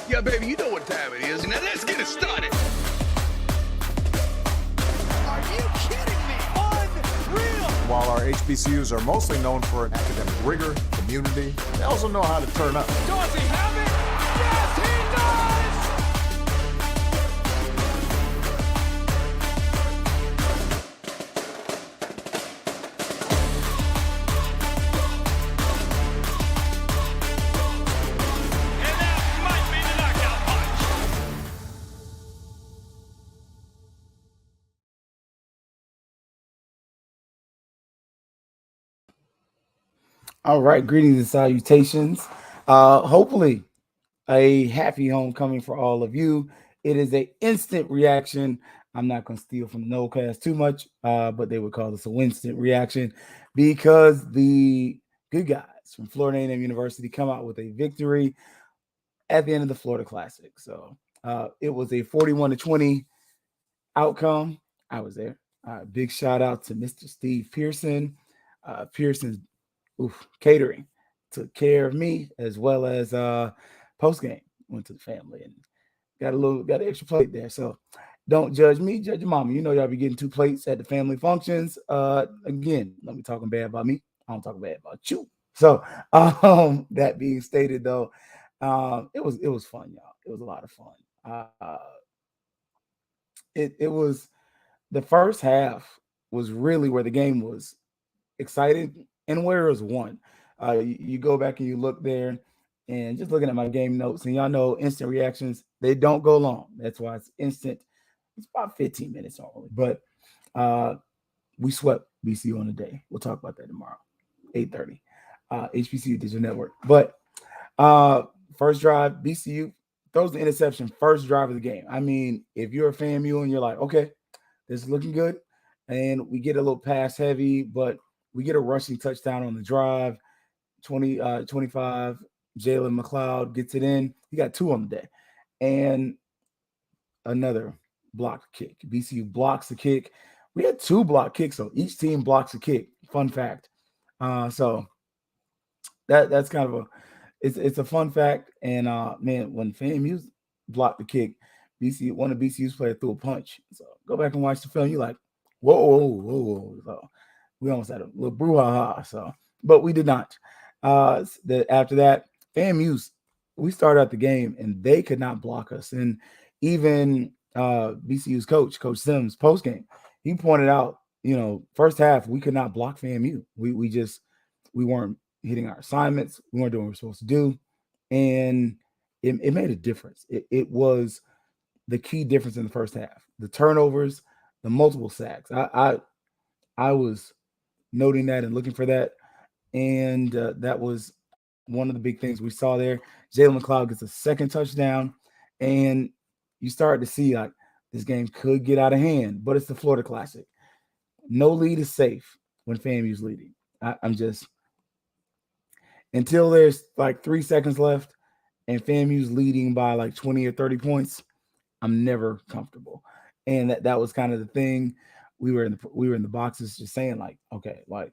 Yeah, baby, you know what time it is. Now let's get it started. Are you kidding me? Unreal! While our HBCUs are mostly known for academic rigor, community, they also know how to turn up. Does he have it? Yes, he does! And that might be the knockout punch. All right, greetings and salutations. Hopefully, a happy homecoming for all of you. It is a instant reaction. I'm not going to steal from the Nolecast too much, but they would call this a instant reaction because the good guys from Florida A&M University come out with a victory at the end of the Florida Classic. So it was a 41-20 outcome. I was there. Big shout out to Mr. Steve Pearson. Pearson's catering took care of me as well as post game went to the family and got an extra plate there. So don't judge me, judge your mama. You know y'all be getting 2 plates at the family functions. Again, let me talking bad about me. I don't talk bad about you. So that being stated though, it was fun, y'all. It was a lot of fun. It was the first half was really where the game was excited and where it was won. You go back and you look there and just looking at my game notes, and y'all know instant reactions, they don't go long. That's why it's instant. It's about 15 minutes normally, but we swept BCU on the day. We'll talk about that tomorrow, 8:30, HBCU Digital Network. But first drive, BCU throws the interception, first drive of the game. I mean, if you're a FAMU and you're like, okay, this is looking good, and we get a little pass heavy, but we get a rushing touchdown on the drive, 25. Jalen McLeod gets it in. He got 2 on the day. And another blocked kick. BCU blocks the kick. We had 2 blocked kicks, so each team blocks a kick. Fun fact. So that's kind of it's a fun fact. And man, when FAMU blocked the kick, one of BCU's players threw a punch. So go back and watch the film. You're like, whoa. So we almost had a little brouhaha. So, but we did not. After that, FAMU's, we started out the game and they could not block us. And even BCU's Coach Sims, post game, he pointed out, first half we could not block FAMU. We weren't hitting our assignments. We weren't doing what we're supposed to do, and it made a difference. It was the key difference in the first half. The turnovers, the multiple sacks. I was noting that and looking for that, and that was one of the big things we saw there. Jalen McLeod gets a second touchdown, and you start to see like this game could get out of hand, but it's the Florida Classic. No lead is safe when FAMU's leading. I'm just until there's like 3 seconds left and FAMU's leading by like 20 or 30 points, I'm never comfortable. And that was kind of the thing. We were in the boxes just saying like, okay, like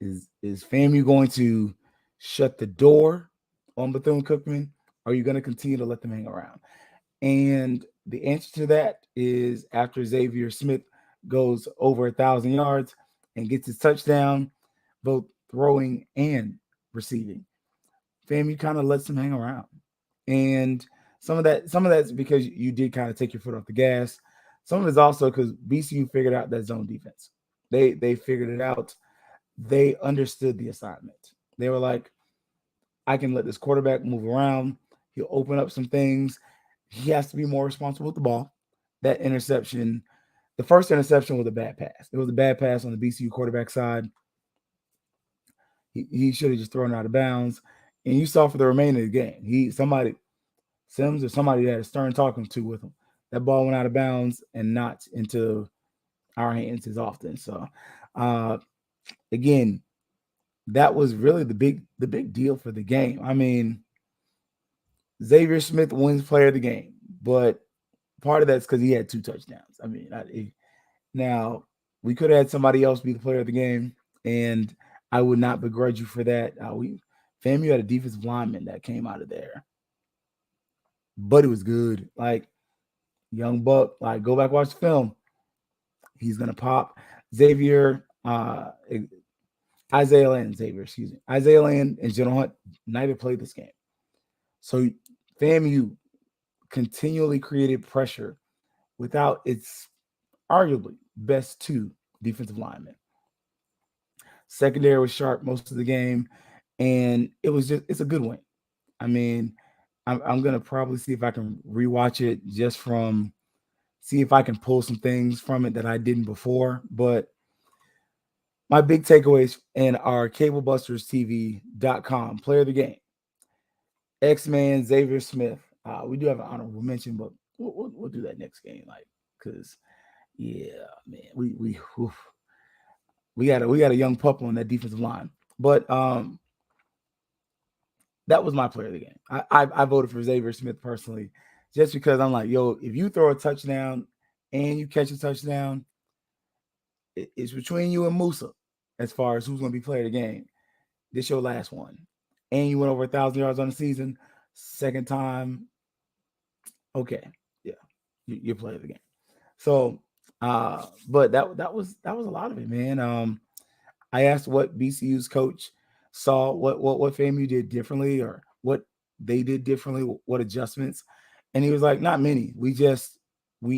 is FAMU going to shut the door on Bethune-Cookman? Or are you going to continue to let them hang around? And the answer to that is after Xavier Smith goes over 1,000 yards and gets his touchdown, both throwing and receiving, FAMU kind of lets them hang around. And some of that's because you did kind of take your foot off the gas. Some of it's also because BCU figured out that zone defense. They figured it out. They understood the assignment. They were like, I can let this quarterback move around. He'll open up some things. He has to be more responsible with the ball. That interception, the first interception was a bad pass. It was a bad pass on the BCU quarterback side. He should have just thrown it out of bounds. And you saw for the remainder of the game, Sims or somebody had a stern talking to with him. That ball went out of bounds and not into our hands as often. So, again, that was really the big deal for the game. I mean, Xavier Smith wins player of the game, but part of that's because he had 2 touchdowns. I mean, now we could have had somebody else be the player of the game, and I would not begrudge you for that. FAMU had a defensive lineman that came out of there but it was good. Like young buck, like go back watch the film. He's gonna pop. Xavier, Isaiah Land, Xavier, excuse me. Isaiah Land and General Hunt neither played this game. So FAMU continually created pressure without its arguably best two defensive linemen. Secondary was sharp most of the game, and it's a good win. I mean, I'm gonna probably see if I can rewatch it just from see if I can pull some things from it that I didn't before. But my big takeaways in our cablebusterstv.com player of the game, X-Man Xavier Smith. We do have an honorable mention, but we'll do that next game, like because yeah, man, we got a young pup on that defensive line. But that was my player of the game. I voted for Xavier Smith personally, just because I'm like, yo, if you throw a touchdown and you catch a touchdown, it's between you and Musa as far as who's going to be player of the game. This your last one, and you went over 1,000 yards on the season, second time. Okay, yeah, you're player of the game. So, but that was a lot of it, man. I asked what BCU's coach saw, what FAMU did differently, or what they did differently, what adjustments, and he was like, not many. We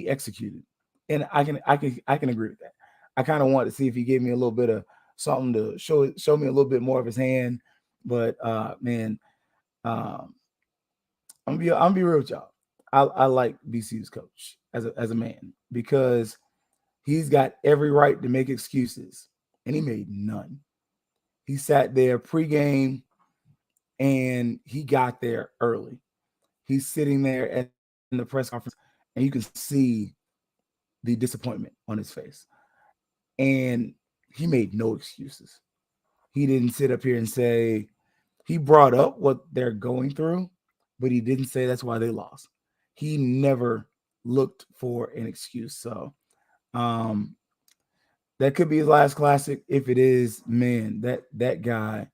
executed, and I can agree with that. I kind of want to see if he gave me a little bit of something to show me a little bit more of his hand, but man, I'm gonna be real with y'all. I like BCU's coach as a man because he's got every right to make excuses, and he made none. He sat there pregame and he got there early. He's sitting there in the press conference, and you can see the disappointment on his face. And he made no excuses. He didn't sit up here and say, he brought up what they're going through, but he didn't say that's why they lost. He never looked for an excuse. So that could be his last classic. If it is, man, that guy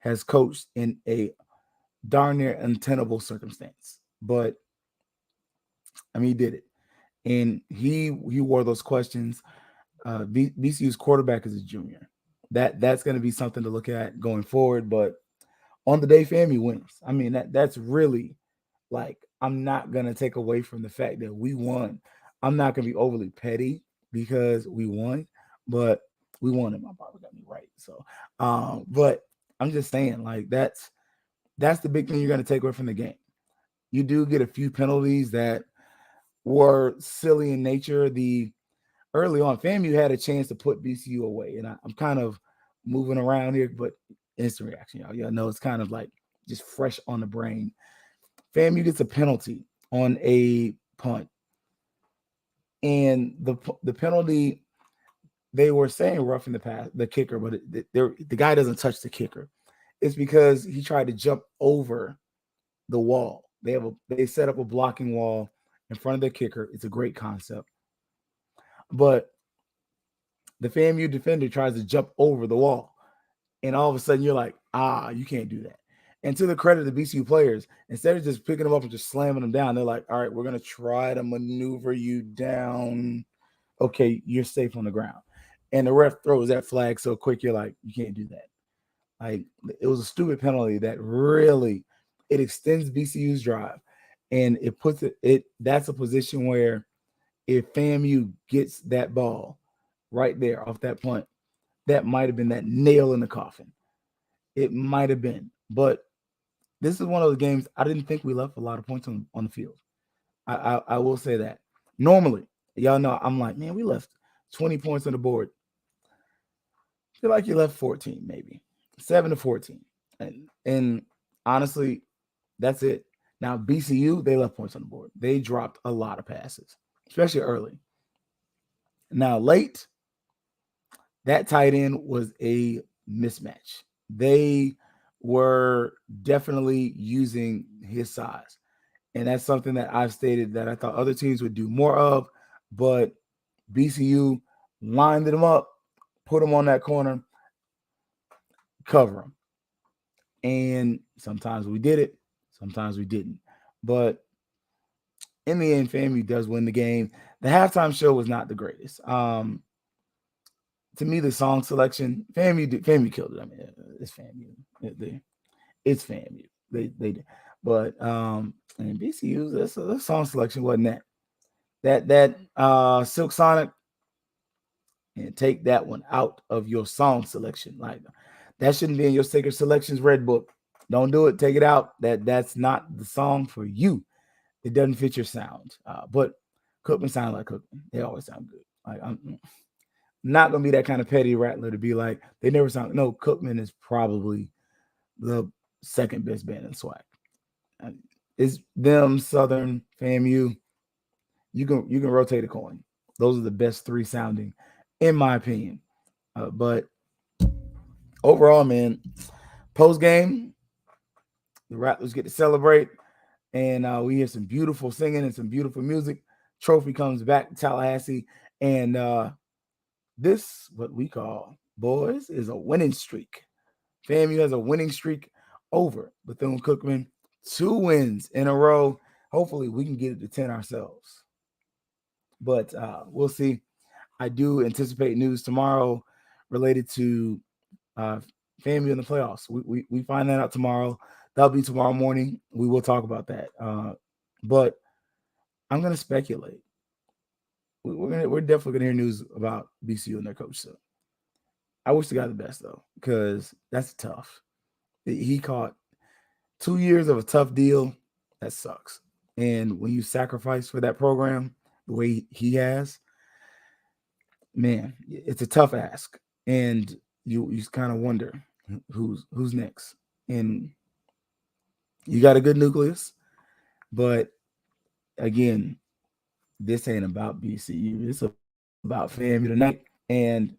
has coached in a darn near untenable circumstance. But I mean, he did it, and he wore those questions. BCU's quarterback is a junior. That's going to be something to look at going forward. But on the day FAMU wins, I mean that's really like I'm not going to take away from the fact that we won. I'm not going to be overly petty because we won, but we won and my barber got me right. So, but I'm just saying like that's the big thing you're going to take away from the game. You do get a few penalties that were silly in nature. The early on, FAMU had a chance to put BCU away, and I'm kind of moving around here, but instant reaction, y'all know it's kind of like just fresh on the brain. FAMU gets a penalty on a punt, and the penalty, they were saying roughing the kicker, but the guy doesn't touch the kicker. It's because he tried to jump over the wall. They set up a blocking wall in front of the kicker. It's a great concept, but the FAMU defender tries to jump over the wall, and all of a sudden you're like, you can't do that. And to the credit of the BCU players, instead of just picking them up and just slamming them down, they're like, all right, we're going to try to maneuver you down. Okay, you're safe on the ground. And the ref throws that flag so quick, you're like, you can't do that. Like, it was a stupid penalty that really, it extends BCU's drive. And it puts that's a position where if FAMU gets that ball right there off that punt, that might have been that nail in the coffin. It might have been. But this is one of those games I didn't think we left a lot of points on the field. I will say that. Normally, y'all know I'm like, man, we left 20 points on the board. I feel like you left 14, maybe 7-14. And honestly, that's it. Now, BCU, they left points on the board. They dropped a lot of passes, especially early. Now, late, that tight end was a mismatch. They were definitely using his size. And that's something that I've stated that I thought other teams would do more of. But BCU lined them up, put them on that corner, cover them. And sometimes we did it, sometimes we didn't. But in the end, FAMU does win the game. The halftime show was not the greatest. To me, the song selection, FAMU killed it. I mean, it's FAMU. It's FAMU. They did. But and BCU, the song selection wasn't that Silk Sonic, and take that one out of your song selection. Like, that shouldn't be in your Sacred Selections Red Book. Don't do it. Take it out. That's not the song for you. It doesn't fit your sound. But Cookman sound like Cookman. They always sound good. Like, I'm not gonna be that kind of petty rattler to be like they never sound. No, Cookman is probably the second best band in swag. It's them, Southern, FAMU. You can rotate a coin. Those are the best three sounding, in my opinion. But overall, man, post game, the Rattlers get to celebrate, and we hear some beautiful singing and some beautiful music. Trophy comes back to Tallahassee, and this, what we call, boys, is a winning streak. FAMU has a winning streak over Bethune-Cookman. 2 wins in a row. Hopefully, we can get it to 10 ourselves. But we'll see. I do anticipate news tomorrow related to FAMU in the playoffs. We find that out tomorrow. That'll be tomorrow morning. We will talk about that. But I'm going to speculate. We're definitely going to hear news about BCU and their coach. So I wish the guy the best, though, because that's tough. He caught 2 years of a tough deal. That sucks. And when you sacrifice for that program the way he has, man, it's a tough ask. And you kind of wonder who's next. And you got a good nucleus, but again, this ain't about BCU. It's about FAMU tonight. And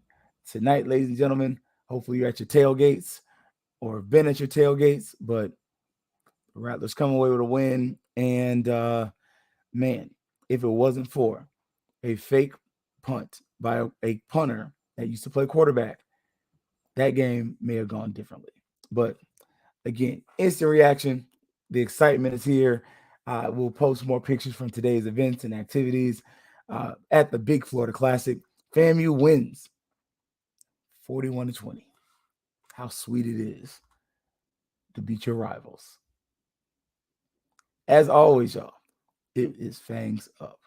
tonight, ladies and gentlemen, hopefully you're at your tailgates or have been at your tailgates, but the Rattlers come away with a win. And man, if it wasn't for a fake punt by a punter that used to play quarterback, that game may have gone differently. But again, instant reaction. The excitement is here. We'll post more pictures from today's events and activities at the Big Florida Classic. FAMU wins 41-20. How sweet it is to beat your rivals. As always, y'all, it is Fangs up.